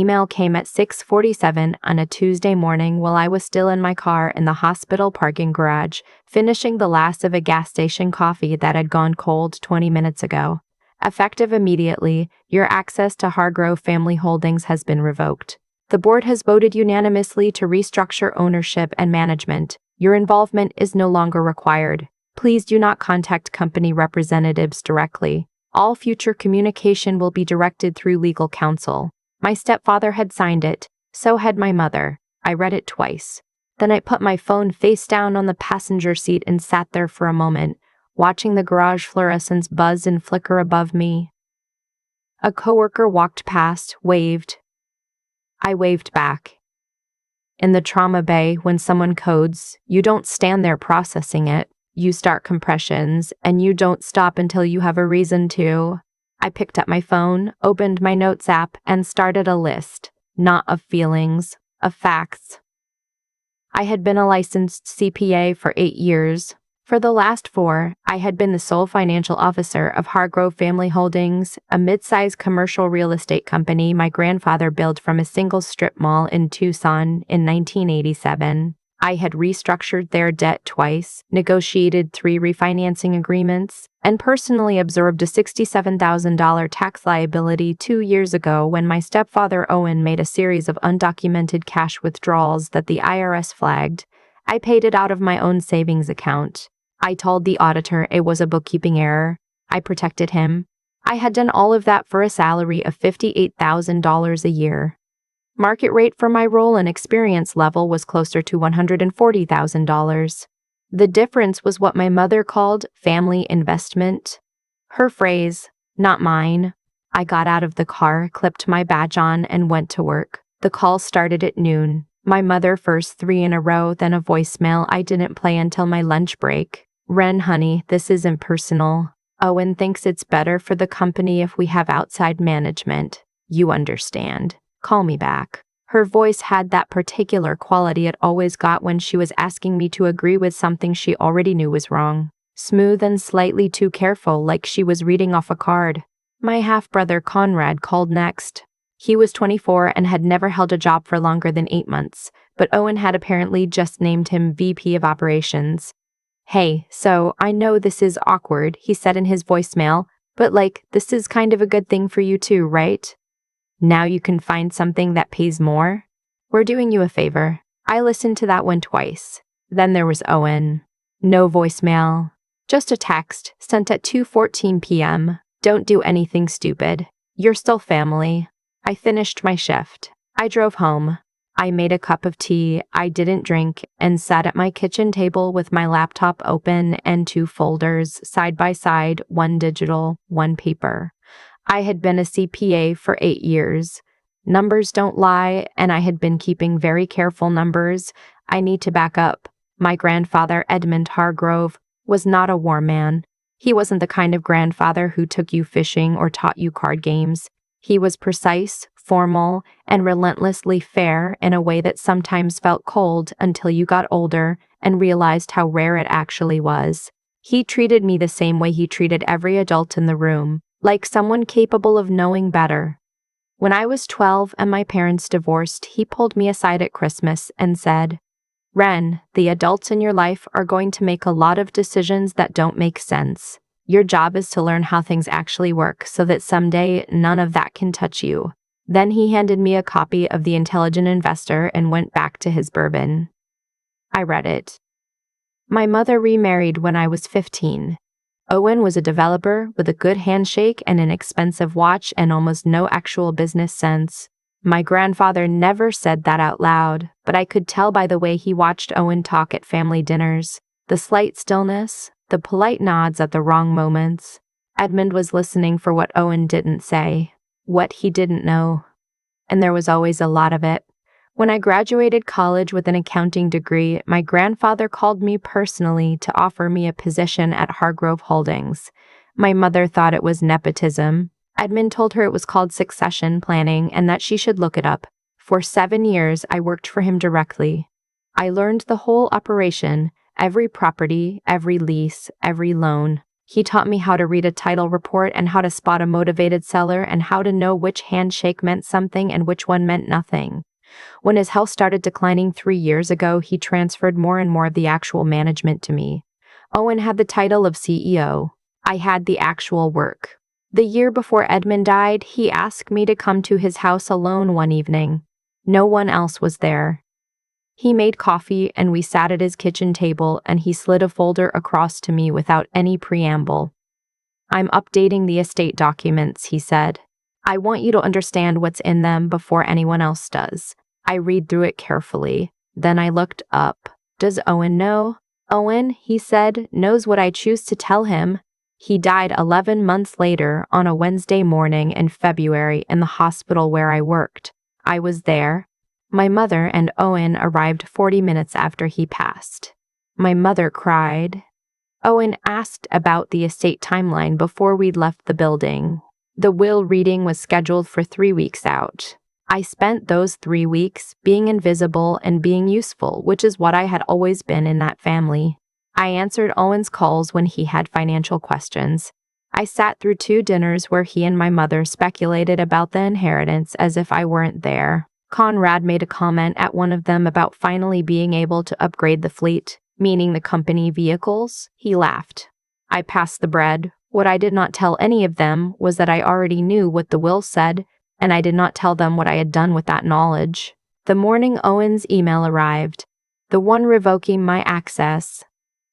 Email came at 6:47 on a Tuesday morning while I was still in my car in the hospital parking garage, finishing the last of a gas station coffee that had gone cold 20 minutes ago. Effective immediately, your access to Hargrove Family Holdings has been revoked. The board has voted unanimously to restructure ownership and management. Your involvement is no longer required. Please do not contact company representatives directly. All future communication will be directed through legal counsel. My stepfather had signed it, so had my mother. I read it twice. Then I put my phone face down on the passenger seat and sat there for a moment, watching the garage fluorescents buzz and flicker above me. A coworker walked past, waved. I waved back. In the trauma bay, when someone codes, you don't stand there processing it. You start compressions, and you don't stop until you have a reason to. I picked up my phone, opened my notes app, and started a list, not of feelings, of facts. I had been a licensed CPA for 8 years. For the last 4, I had been the sole financial officer of Hargrove Family Holdings, a mid-sized commercial real estate company my grandfather built from a single strip mall in Tucson in 1987. I had restructured their debt twice, negotiated 3 refinancing agreements, and personally absorbed a $67,000 tax liability 2 years ago when my stepfather Owen made a series of undocumented cash withdrawals that the IRS flagged. I paid it out of my own savings account. I told the auditor it was a bookkeeping error. I protected him. I had done all of that for a salary of $58,000 a year. Market rate for my role and experience level was closer to $140,000. The difference was what my mother called family investment. Her phrase, not mine. I got out of the car, clipped my badge on, and went to work. The call started at noon. My mother first 3 in a row, then a voicemail I didn't play until my lunch break. Wren, honey, this isn't personal. Owen thinks it's better for the company if we have outside management. You understand. Call me back. Her voice had that particular quality it always got when she was asking me to agree with something she already knew was wrong. Smooth and slightly too careful, like she was reading off a card. My half-brother Conrad called next. He was 24 and had never held a job for longer than 8 months, but Owen had apparently just named him VP of Operations. Hey, so I know this is awkward, he said in his voicemail, but this is kind of a good thing for you too, right? Now you can find something that pays more? We're doing you a favor. I listened to that one twice. Then there was Owen. No voicemail. Just a text sent at 2:14 p.m. Don't do anything stupid. You're still family. I finished my shift. I drove home. I made a cup of tea I didn't drink and sat at my kitchen table with my laptop open and 2 folders side by side, one digital, one paper. I had been a CPA for 8 years. Numbers don't lie, and I had been keeping very careful numbers. I need to back up. My grandfather, Edmund Hargrove, was not a war man. He wasn't the kind of grandfather who took you fishing or taught you card games. He was precise, formal, and relentlessly fair in a way that sometimes felt cold until you got older and realized how rare it actually was. He treated me the same way he treated every adult in the room, like someone capable of knowing better. When I was 12 and my parents divorced, he pulled me aside at Christmas and said, Wren, the adults in your life are going to make a lot of decisions that don't make sense. Your job is to learn how things actually work so that someday none of that can touch you. Then he handed me a copy of The Intelligent Investor and went back to his bourbon. I read it. My mother remarried when I was 15. Owen was a developer with a good handshake and an expensive watch and almost no actual business sense. My grandfather never said that out loud, but I could tell by the way he watched Owen talk at family dinners. The slight stillness, the polite nods at the wrong moments. Edmund was listening for what Owen didn't say, what he didn't know. And there was always a lot of it. When I graduated college with an accounting degree, my grandfather called me personally to offer me a position at Hargrove Holdings. My mother thought it was nepotism. Edmund told her it was called succession planning and that she should look it up. For 7 years, I worked for him directly. I learned the whole operation, every property, every lease, every loan. He taught me how to read a title report and how to spot a motivated seller and how to know which handshake meant something and which one meant nothing. When his health started declining 3 years ago, he transferred more and more of the actual management to me. Owen had the title of CEO. I had the actual work. The year before Edmund died, he asked me to come to his house alone one evening. No one else was there. He made coffee and we sat at his kitchen table and he slid a folder across to me without any preamble. "I'm updating the estate documents," he said. "I want you to understand what's in them before anyone else does." I read through it carefully. Then I looked up. "Does Owen know?" "Owen," he said, "knows what I choose to tell him." He died 11 months later on a Wednesday morning in February in the hospital where I worked. I was there. My mother and Owen arrived 40 minutes after he passed. My mother cried. Owen asked about the estate timeline before we'd left the building. The will reading was scheduled for 3 weeks out. I spent those 3 weeks being invisible and being useful, which is what I had always been in that family. I answered Owen's calls when he had financial questions. I sat through 2 dinners where he and my mother speculated about the inheritance as if I weren't there. Conrad made a comment at one of them about finally being able to upgrade the fleet, meaning the company vehicles. He laughed. I passed the bread. What I did not tell any of them was that I already knew what the will said, and I did not tell them what I had done with that knowledge. The morning Owen's email arrived, the one revoking my access.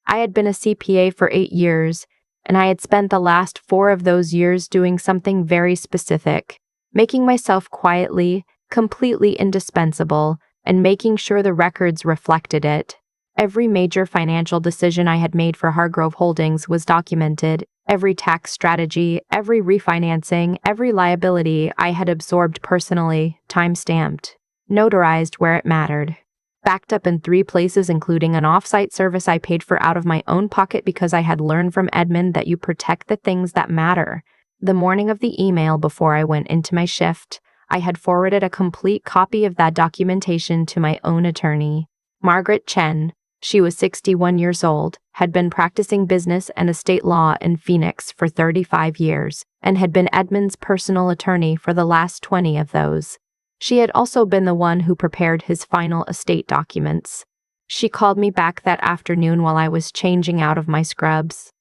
I had been a CPA for 8 years, and I had spent the last 4 of those years doing something very specific, making myself quietly, completely indispensable, and making sure the records reflected it. Every major financial decision I had made for Hargrove Holdings was documented. Every tax strategy, every refinancing, every liability I had absorbed personally, time-stamped, notarized where it mattered. Backed up in 3 places, including an off-site service I paid for out of my own pocket because I had learned from Edmund that you protect the things that matter. The morning of the email before I went into my shift, I had forwarded a complete copy of that documentation to my own attorney, Margaret Chen. She was 61 years old, had been practicing business and estate law in Phoenix for 35 years, and had been Edmund's personal attorney for the last 20 of those. She had also been the one who prepared his final estate documents. She called me back that afternoon while I was changing out of my scrubs.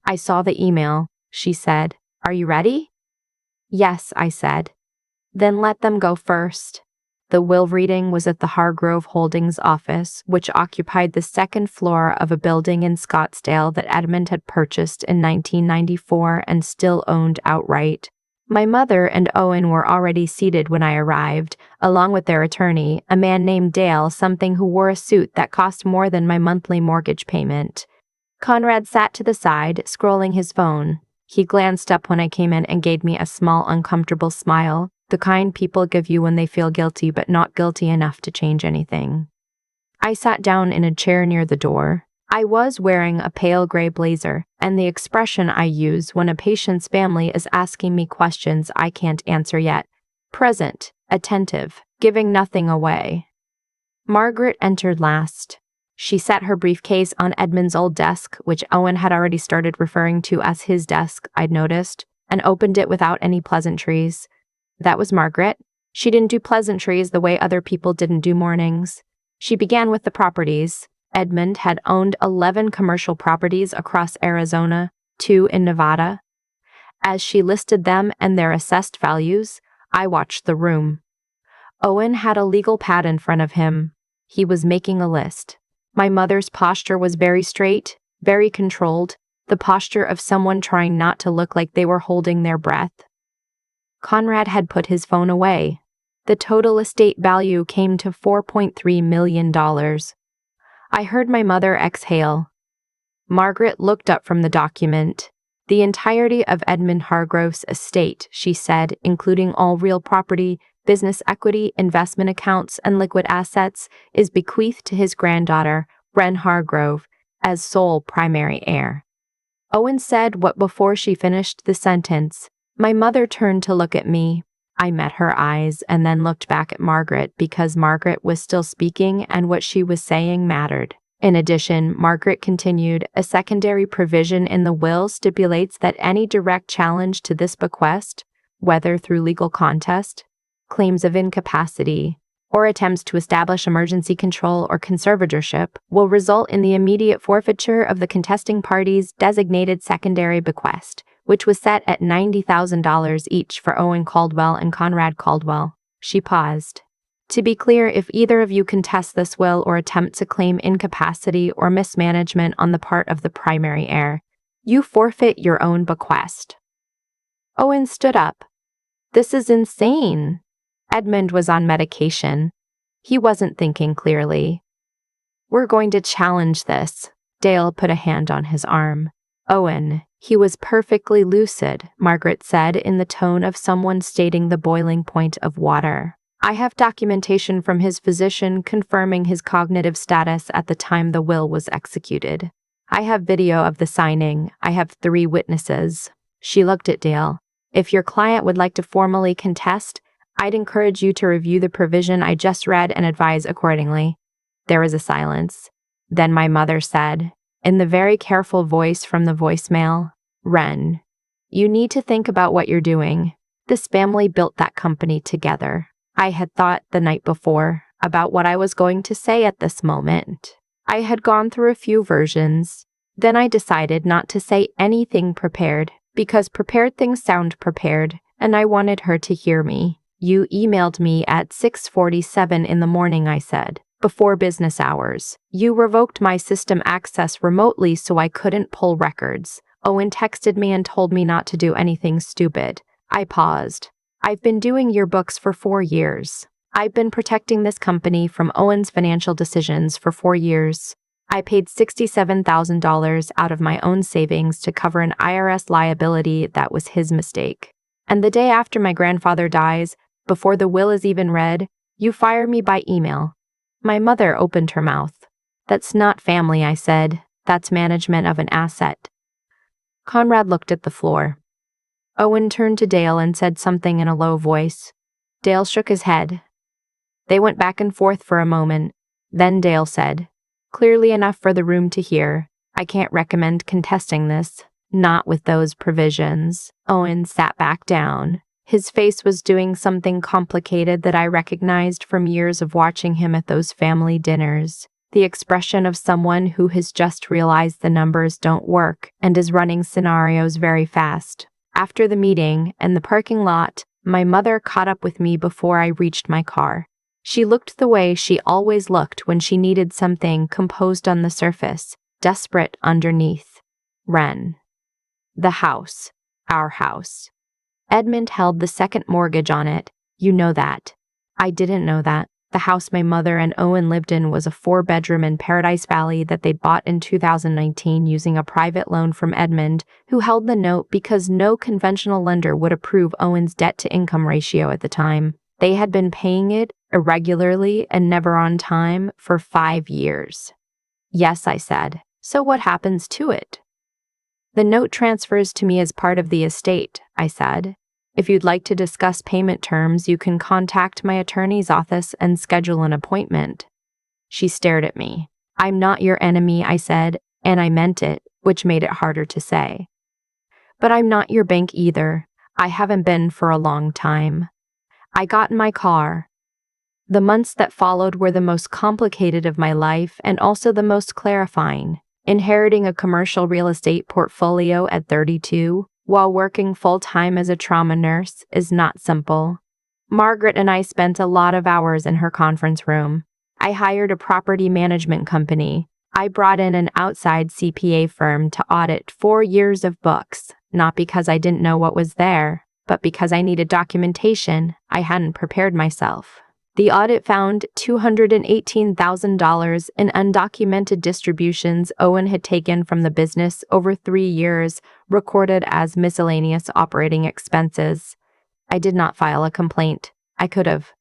"I saw the email," she said. "Are you ready?" "Yes," I said. "Then let them go first." The will reading was at the Hargrove Holdings office, which occupied the 2nd floor of a building in Scottsdale that Edmund had purchased in 1994 and still owned outright. My mother and Owen were already seated when I arrived, along with their attorney, a man named Dale, something who wore a suit that cost more than my monthly mortgage payment. Conrad sat to the side, scrolling his phone. He glanced up when I came in and gave me a small, uncomfortable smile, the kind people give you when they feel guilty but not guilty enough to change anything. I sat down in a chair near the door. I was wearing a pale gray blazer, and the expression I use when a patient's family is asking me questions I can't answer yet. Present, attentive, giving nothing away. Margaret entered last. She set her briefcase on Edmund's old desk, which Owen had already started referring to as his desk, I'd noticed, and opened it without any pleasantries. That was Margaret. She didn't do pleasantries the way other people didn't do mornings. She began with the properties. Edmund had owned 11 commercial properties across Arizona, 2 in Nevada. As she listed them and their assessed values, I watched the room. Owen had a legal pad in front of him. He was making a list. My mother's posture was very straight, very controlled, the posture of someone trying not to look like they were holding their breath. Conrad had put his phone away. The total estate value came to $4.3 million. I heard my mother exhale. Margaret looked up from the document. "The entirety of Edmund Hargrove's estate," she said, "including all real property, business equity, investment accounts, and liquid assets, is bequeathed to his granddaughter, Wren Hargrove, as sole primary heir." Owen said what before she finished the sentence. My mother turned to look at me. I met her eyes and then looked back at Margaret because Margaret was still speaking and what she was saying mattered. In addition, Margaret continued, a secondary provision in the will stipulates that any direct challenge to this bequest, whether through legal contest, claims of incapacity, or attempts to establish emergency control or conservatorship, will result in the immediate forfeiture of the contesting party's designated secondary bequest, which was set at $90,000 each for Owen Caldwell and Conrad Caldwell. She paused. To be clear, if either of you contest this will or attempt to claim incapacity or mismanagement on the part of the primary heir, you forfeit your own bequest. Owen stood up. This is insane. Edmund was on medication. He wasn't thinking clearly. We're going to challenge this. Dale put a hand on his arm. Owen, he was perfectly lucid, Margaret said in the tone of someone stating the boiling point of water. I have documentation from his physician confirming his cognitive status at the time the will was executed. I have video of the signing. I have 3 witnesses. She looked at Dale. If your client would like to formally contest, I'd encourage you to review the provision I just read and advise accordingly. There was a silence. Then my mother said, in the very careful voice from the voicemail, Wren, you need to think about what you're doing. This family built that company together. I had thought the night before about what I was going to say at this moment. I had gone through a few versions. Then I decided not to say anything prepared, because prepared things sound prepared, and I wanted her to hear me. You emailed me at 6:47 in the morning, I said, before business hours. You revoked my system access remotely so I couldn't pull records. Owen texted me and told me not to do anything stupid. I paused. I've been doing your books for 4 years. I've been protecting this company from Owen's financial decisions for 4 years. I paid $67,000 out of my own savings to cover an IRS liability that was his mistake. And the day after my grandfather dies, before the will is even read, you fire me by email. My mother opened her mouth. That's not family, I said. That's management of an asset. Conrad looked at the floor. Owen turned to Dale and said something in a low voice. Dale shook his head. They went back and forth for a moment. Then Dale said, clearly enough for the room to hear, I can't recommend contesting this. Not with those provisions. Owen sat back down. His face was doing something complicated that I recognized from years of watching him at those family dinners. The expression of someone who has just realized the numbers don't work and is running scenarios very fast. After the meeting and the parking lot, my mother caught up with me before I reached my car. She looked the way she always looked when she needed something composed on the surface, desperate underneath. Wren. The house. Our house. Edmund held the second mortgage on it. You know that. I didn't know that. The house my mother and Owen lived in was a 4-bedroom in Paradise Valley that they bought in 2019 using a private loan from Edmund, who held the note because no conventional lender would approve Owen's debt-to-income ratio at the time. They had been paying it irregularly and never on time for 5 years. Yes, I said. So what happens to it? The note transfers to me as part of the estate, I said. If you'd like to discuss payment terms, you can contact my attorney's office and schedule an appointment. She stared at me. I'm not your enemy, I said, and I meant it, which made it harder to say. But I'm not your bank either. I haven't been for a long time. I got in my car. The months that followed were the most complicated of my life and also the most clarifying. Inheriting a commercial real estate portfolio at 32, while working full-time as a trauma nurse, is not simple. Margaret and I spent a lot of hours in her conference room. I hired a property management company. I brought in an outside CPA firm to audit 4 years of books, not because I didn't know what was there, but because I needed documentation. I hadn't prepared myself. The audit found $218,000 in undocumented distributions Owen had taken from the business over 3 years, recorded as miscellaneous operating expenses. I did not file a complaint. I could have.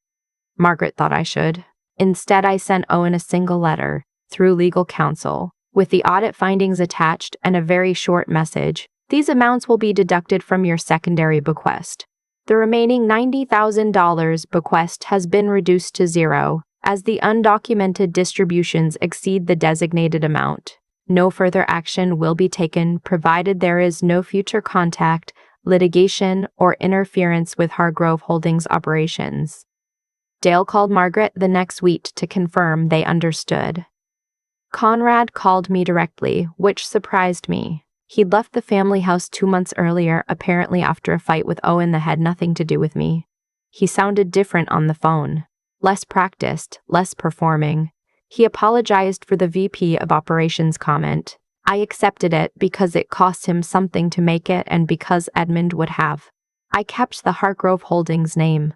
Margaret thought I should. Instead, I sent Owen a single letter, through legal counsel, with the audit findings attached and a very short message. These amounts will be deducted from your secondary bequest. The remaining $90,000 bequest has been reduced to 0, as the undocumented distributions exceed the designated amount. No further action will be taken provided there is no future contact, litigation, or interference with Hargrove Holdings operations. Dale called Margaret the next week to confirm they understood. Conrad called me directly, which surprised me. He'd left the family house 2 months earlier, apparently after a fight with Owen that had nothing to do with me. He sounded different on the phone. Less practiced, less performing. He apologized for the VP of Operations comment. I accepted it because it cost him something to make it and because Edmund would have. I kept the Hargrove Holdings name.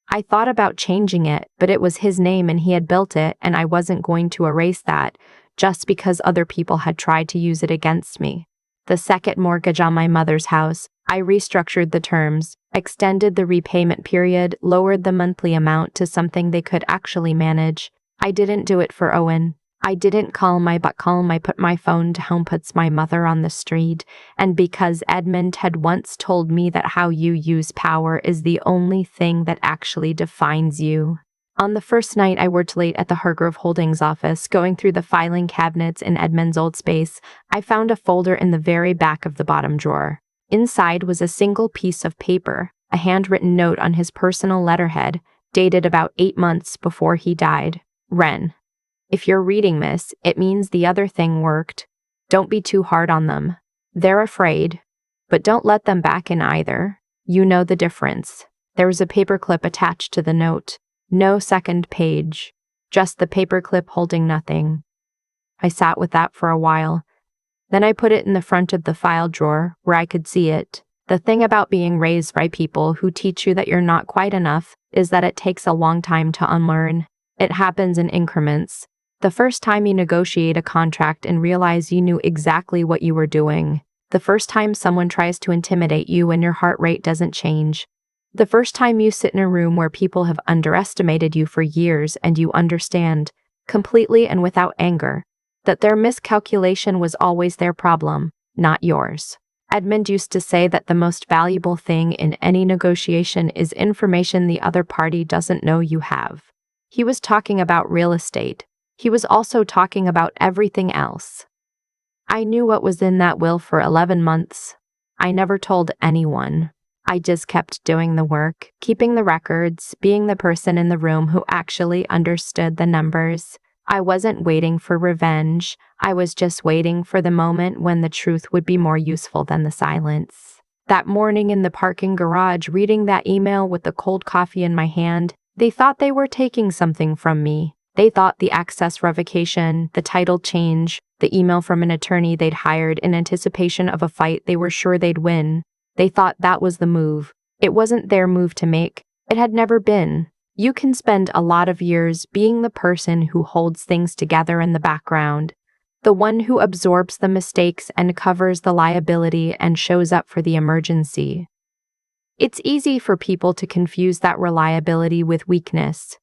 I thought about changing it, but it was his name and he had built it, and I wasn't going to erase that just because other people had tried to use it against me. The second mortgage on my mother's house, I restructured the terms, extended the repayment period, lowered the monthly amount to something they could actually manage. I didn't do it for Owen. I didn't call my I put my phone down, puts my mother on the street, and because Edmund had once told me that how you use power is the only thing that actually defines you. On the first night I worked late at the Hargrove Holdings office, going through the filing cabinets in Edmund's old space, I found a folder in the very back of the bottom drawer. Inside was a single piece of paper, a handwritten note on his personal letterhead, dated about 8 months before he died. Wren. If you're reading this, it means the other thing worked. Don't be too hard on them. They're afraid, but don't let them back in either. You know the difference. There was a paperclip attached to the note. No second page. Just the paperclip holding nothing. I sat with that for a while. Then I put it in the front of the file drawer where I could see it. The thing about being raised by people who teach you that you're not quite enough is that it takes a long time to unlearn. It happens in increments. The first time you negotiate a contract and realize you knew exactly what you were doing. The first time someone tries to intimidate you and your heart rate doesn't change. The first time you sit in a room where people have underestimated you for years and you understand, completely and without anger, that their miscalculation was always their problem, not yours. Edmund used to say that the most valuable thing in any negotiation is information the other party doesn't know you have. He was talking about real estate. He was also talking about everything else. I knew what was in that will for 11 months. I never told anyone. I just kept doing the work, keeping the records, being the person in the room who actually understood the numbers. I wasn't waiting for revenge. I was just waiting for the moment when the truth would be more useful than the silence. That morning in the parking garage, reading that email with the cold coffee in my hand, they thought they were taking something from me. They thought the access revocation, the title change, the email from an attorney they'd hired in anticipation of a fight they were sure they'd win. They thought that was the move. It wasn't their move to make. It had never been. You can spend a lot of years being the person who holds things together in the background, the one who absorbs the mistakes and covers the liability and shows up for the emergency. It's easy for people to confuse that reliability with weakness.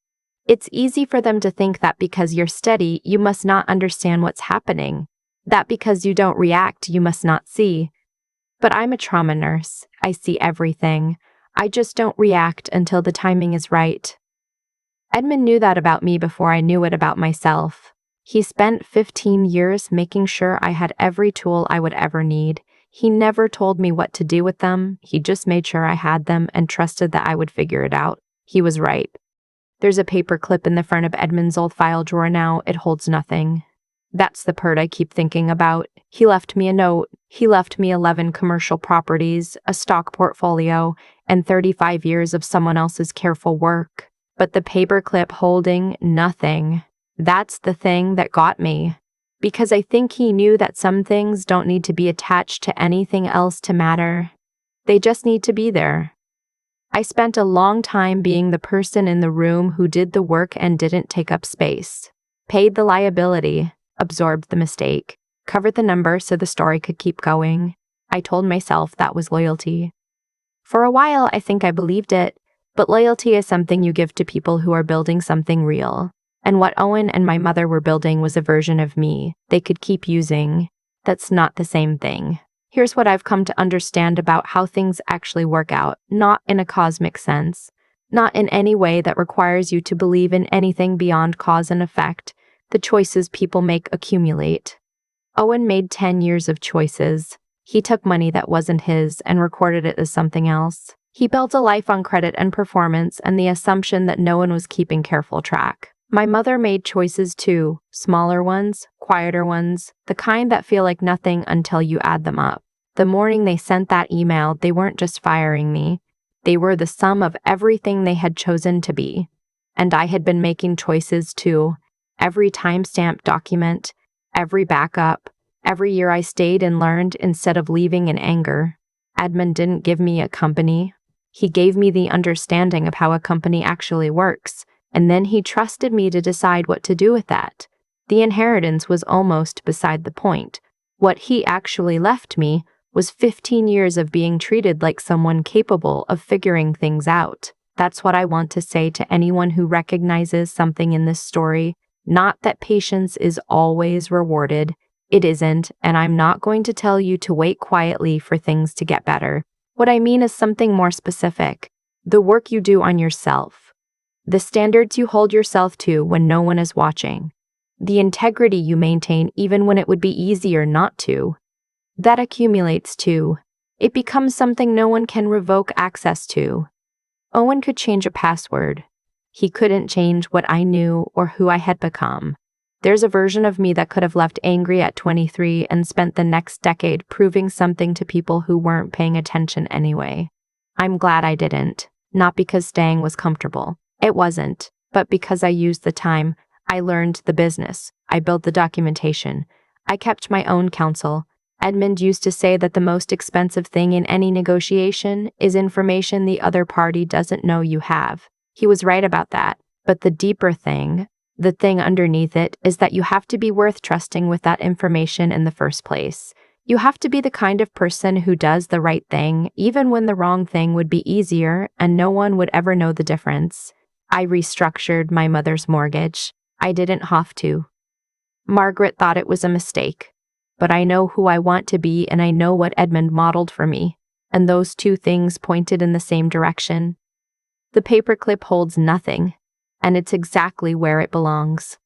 It's easy for them to think that because you're steady, you must not understand what's happening, that because you don't react, you must not see. But I'm a trauma nurse. I see everything. I just don't react until the timing is right. Edmund knew that about me before I knew it about myself. He spent 15 years making sure I had every tool I would ever need. He never told me what to do with them. He just made sure I had them and trusted that I would figure it out. He was right. There's a paper clip in the front of Edmund's old file drawer now. It holds nothing. That's the part I keep thinking about. He left me a note. He left me 11 commercial properties, a stock portfolio, and 35 years of someone else's careful work. But the paperclip holding nothing. That's the thing that got me. Because I think he knew that some things don't need to be attached to anything else to matter. They just need to be there. I spent a long time being the person in the room who did the work and didn't take up space. Paid the liability. Absorbed the mistake, covered the number so the story could keep going. I told myself that was loyalty. For a while, I think I believed it, but loyalty is something you give to people who are building something real. And what Owen and my mother were building was a version of me they could keep using. That's not the same thing. Here's what I've come to understand about how things actually work out, not in a cosmic sense, Not in any way that requires you to believe in anything beyond cause and effect. The choices people make accumulate. Owen made 10 years of choices. He took money that wasn't his and recorded it as something else. He built a life on credit and performance and the assumption that no one was keeping careful track. My mother made choices too, smaller ones, quieter ones, the kind that feel like nothing until you add them up. The morning they sent that email, they weren't just firing me. They were the sum of everything they had chosen to be. And I had been making choices too. Every timestamped document, every backup, every year I stayed and learned instead of leaving in anger. Edmund didn't give me a company. He gave me the understanding of how a company actually works, and then he trusted me to decide what to do with that. The inheritance was almost beside the point. What he actually left me was 15 years of being treated like someone capable of figuring things out. That's what I want to say to anyone who recognizes something in this story. Not that patience is always rewarded. It isn't, and I'm not going to tell you to wait quietly for things to get better. What I mean is something more specific. The work you do on yourself. The standards you hold yourself to when no one is watching. The integrity you maintain even when it would be easier not to. That accumulates too. It becomes something no one can revoke access to. Owen could change a password. He couldn't change what I knew or who I had become. There's a version of me that could have left angry at 23 and spent the next decade proving something to people who weren't paying attention anyway. I'm glad I didn't. Not because staying was comfortable. It wasn't. But because I used the time, I learned the business. I built the documentation. I kept my own counsel. Edmund used to say that the most expensive thing in any negotiation is information the other party doesn't know you have. He was right about that. But the deeper thing, the thing underneath it, is that you have to be worth trusting with that information in the first place. You have to be the kind of person who does the right thing, even when the wrong thing would be easier and no one would ever know the difference. I restructured my mother's mortgage. I didn't have to. Margaret thought it was a mistake. But I know who I want to be and I know what Edmund modeled for me. And those two things pointed in the same direction. The paperclip holds nothing, and it's exactly where it belongs.